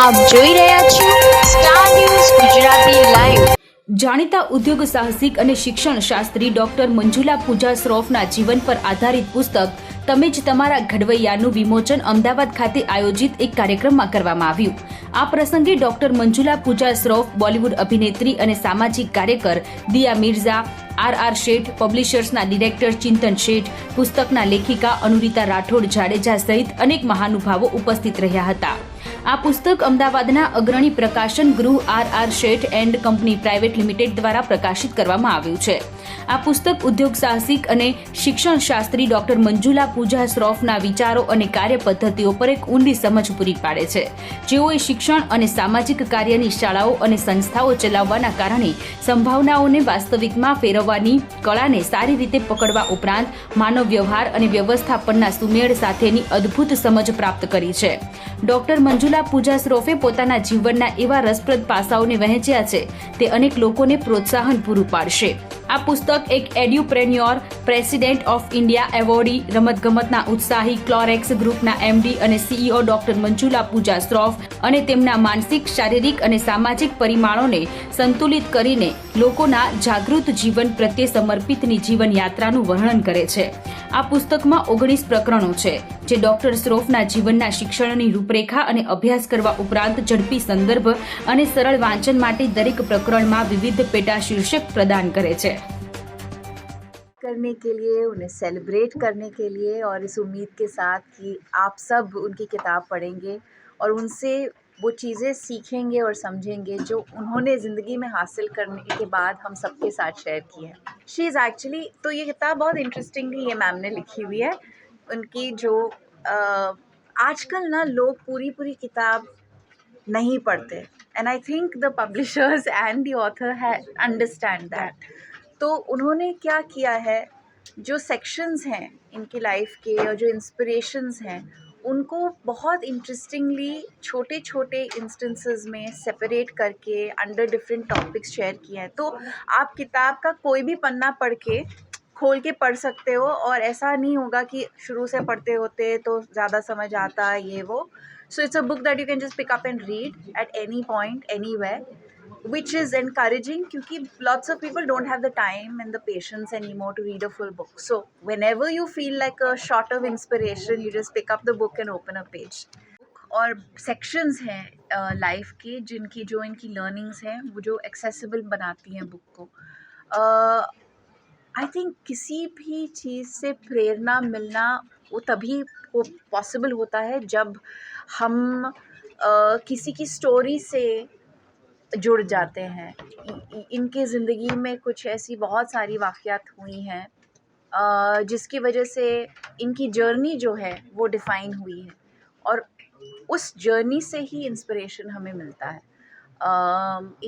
આપ જોઈ રહ્યા છો સ્ટાર ન્યૂઝ ગુજરાતી લાઈવ। જાણીતા ઉદ્યોગ સાહસિક અને શિક્ષણ શાસ્ત્રી ડોક્ટર મંજુલા પૂજા શ્રોફના જીવન પર આધારિત પુસ્તક તમે જ તમારા ઘડવૈયાનું વિમોચન અમદાવાદ ખાતે આયોજિત એક કાર્યક્રમમાં કરવામાં આવ્યું। આ પ્રસંગે ડોક્ટર મંજુલા પૂજા શ્રોફ, બોલિવૂડ અભિનેત્રી અને સામાજિક કાર્યકર દિયા મિર્ઝા, આર શેઠ, પબ્લિશર્સના ડિરેક્ટર ચિંતન શેઠ, પુસ્તકના લેખિકા અનુરિતા રાઠોડ જાડેજા સહિત અનેક મહાનુભાવો ઉપસ્થિત રહ્યા હતા। આ પુસ્તક અમદાવાદના અગ્રણી પ્રકાશન ગૃહ R Sheth and company private limited દ્વારા પ્રકાશિત કરવામાં આવ્યું છે। આ પુસ્તક ઉદ્યોગ સાહસિક અને શિક્ષણ શાસ્ત્રી ડોક્ટર મંજુલા પૂજા શ્રોફના વિચારો અને કાર્ય પદ્ધતિઓ પર એક ઊંડી સમજ પૂરી પાડે છે, જેઓએ શિક્ષણ અને સામાજિક કાર્યની શાળાઓ અને સંસ્થાઓ ચલાવવાના કારણે સંભાવનાઓને વાસ્તવિકમાં ફેરવવાની કળાને સારી રીતે પકડવા ઉપરાંત માનવ વ્યવહાર અને વ્યવસ્થાપનના સુમેળ સાથેની અદ્ભુત સમજ પ્રાપ્ત કરી છે। ડોક્ટર મંજુલા પૂજા શ્રોફે પોતાના જીવનના એવા રસપ્રદ પાસાઓને વહેંચ્યા છે તે અનેક લોકોને પ્રોત્સાહન પૂરું પાડશે। આ પુસ્તક એક એડ્યુપ્રેન્યોર, પ્રેસિડેન્ટ ઓફ ઇન્ડિયા એવોર્ડી, રમતગમતના ઉત્સાહી, ક્લોરેક્સ ગ્રુપના એમડી અને સીઈઓ ડોક્ટર મંજુલા પૂજા શ્રોફ અને તેમના માનસિક, શારીરિક અને સામાજિક પરિમાણોને સંતુલિત કરીને લોકોના જાગૃત જીવન પ્રત્યે સમર્પિતની જીવન યાત્રાનું વર્ણન કરે છે। આ પુસ્તકમાં 19 પ્રકરણો છે, જે ડોક્ટર શ્રોફના જીવનના શિક્ષણની રૂપરેખા અને અભ્યાસ કરવા ઉપરાંત ઝડપી સંદર્ભ અને સરળ વાંચન માટે દરેક પ્રકરણમાં વિવિધ પેટા શીર્ષક પ્રદાન કરે છે। करने के लिए, उन्हें सेलिब्रेट करने के लिए और इस उम्मीद के साथ कि आप सब उनकी किताब पढ़ेंगे और उनसे वो चीज़ें सीखेंगे और समझेंगे जो उन्होंने ज़िंदगी में हासिल करने के बाद हम सबके साथ शेयर की है। शी इज़ एक्चुअली, तो ये किताब बहुत इंटरेस्टिंगली ये मैम ने लिखी हुई है। उनकी जो आजकल ना लोग पूरी किताब नहीं पढ़ते, and I think the publishers and the author understand that. तो उन्होंने क्या किया है, जो सेक्शंस हैं इनकी लाइफ के और जो इंस्पिरेशंस हैं उनको बहुत इंटरेस्टिंगली छोटे छोटे इंस्टेंसेस में सेपरेट करके अंडर डिफरेंट टॉपिक्स शेयर किए हैं। तो आप किताब का कोई भी पन्ना पढ़ के खोल के पढ़ सकते हो और ऐसा नहीं होगा कि शुरू से पढ़ते होते तो ज़्यादा समझ आता ये वो। So it's a book that you can just pick up and read at any point anywhere, which is encouraging क्योंकि lots of people don't have the time and the patience anymore to read a full book. So whenever you feel like a shot of inspiration, you just pick up the book and open a page. और sections हैं life के जिनकी जो इनकी learnings हैं वो जो accessible बनाती हैं बुक को। आई थिंक किसी भी चीज़ से प्रेरणा मिलना वो तभी वो पॉसिबल होता है जब हम किसी की स्टोरी से जुड़ जाते हैं। इनके ज़िंदगी में कुछ ऐसी बहुत सारी वाक़यात हुई हैं जिसकी वजह से इनकी जर्नी जो है वो डिफ़ाइन हुई है और उस जर्नी से ही इंस्पिरेशन हमें मिलता है।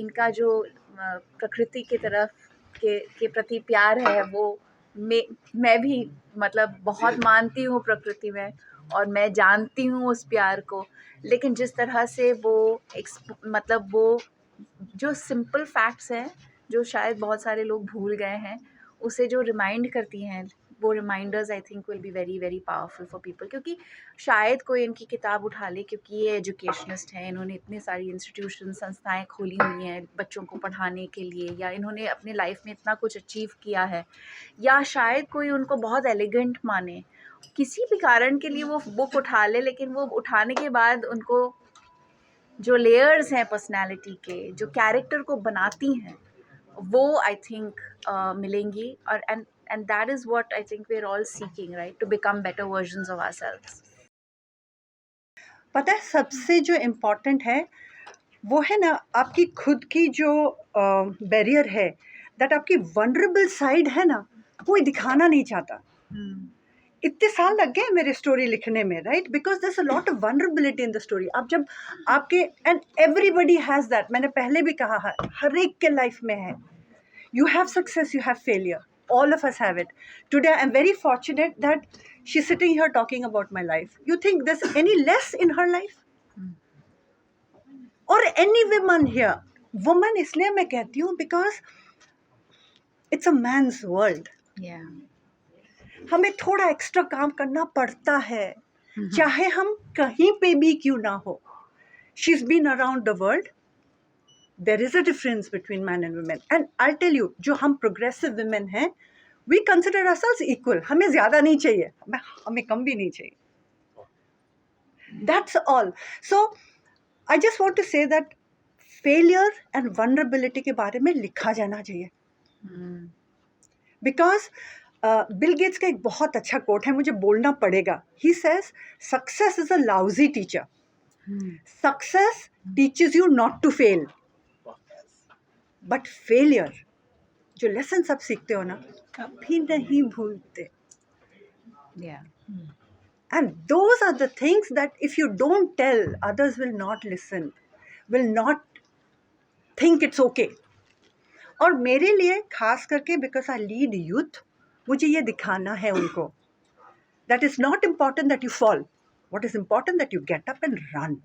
इनका जो प्रकृति की तरफ के प्रति प्यार है वो मैं भी मतलब बहुत मानती हूँ प्रकृति में और मैं जानती हूँ उस प्यार को, लेकिन जिस तरह से वो मतलब वो जो सिंपल फैक्ट्स हैं जो शायद बहुत सारे लोग भूल गए हैं, उसे जो रिमाइंड करती हैं वो reminders I think will be very very powerful for people. क्योंकि शायद कोई इनकी किताब उठा ले क्योंकि ये एजुकेशनिस्ट हैं, इन्होंने इतनी सारी इंस्टीट्यूशन संस्थाएं खोली हुई हैं बच्चों को पढ़ाने के लिए, या इन्होंने अपने लाइफ में इतना कुछ अचीव किया है, या शायद कोई उनको बहुत एलिगेंट माने, किसी भी कारण के लिए वो बुक उठा ले, लेकिन वो उठाने के बाद उनको जो लेयर्स हैं पर्सनालिटी के, जो कैरेक्टर को बनाती हैं, वो आई थिंक मिलेंगी। और and that is what I think we are all seeking, right, to become better versions of ourselves. पता है सबसे जो इम्पोर्टेंट है वो है ना आपकी खुद की जो बैरियर है, दैट आपकी वनरेबल साइड है ना, कोई दिखाना नहीं चाहता। इतने साल लग गए मेरे स्टोरी लिखने में, right, because there is a lot of vulnerability in the story. आप जब आपके एंड एवरीबडी हैज़ दैट, मैंने पहले भी कहा है, हर एक के लाइफ में है। You have success, you have failure, all of us have it. Today I'm very fortunate that she's sitting here talking about my life. You think there's any less in her life? Or any woman here? Woman इसलिए मैं कहती हूँ because it's a man's world. Yeah. हमें थोड़ा extra काम करना पड़ता है, चाहे हम कहीं पे भी क्यों ना हो। she's been around the world. There is a difference between men and women. And I'll tell you, जो हम progressive women हैं, we consider ourselves equal. हमें ज़्यादा नहीं चाहिए, हमें कम भी नहीं चाहिए. That's all. So I just want to say that failure and vulnerability के बारे में लिखा जाना चाहिए. Because बिल गेट्स का एक बहुत अच्छा कोट है, मुझे बोलना पड़ेगा. He says, success is a lousy teacher. Success teaches you not to fail. But failure, जो lessons आप सीखते हो ना, कभी नहीं भूलते. Yeah. And those are the things that if you don't tell, others will not listen, will not think it's okay. और मेरे लिए खास करके because I lead youth, मुझे ये दिखाना है उनको that it's not important that you fall. What is important that you get up and run.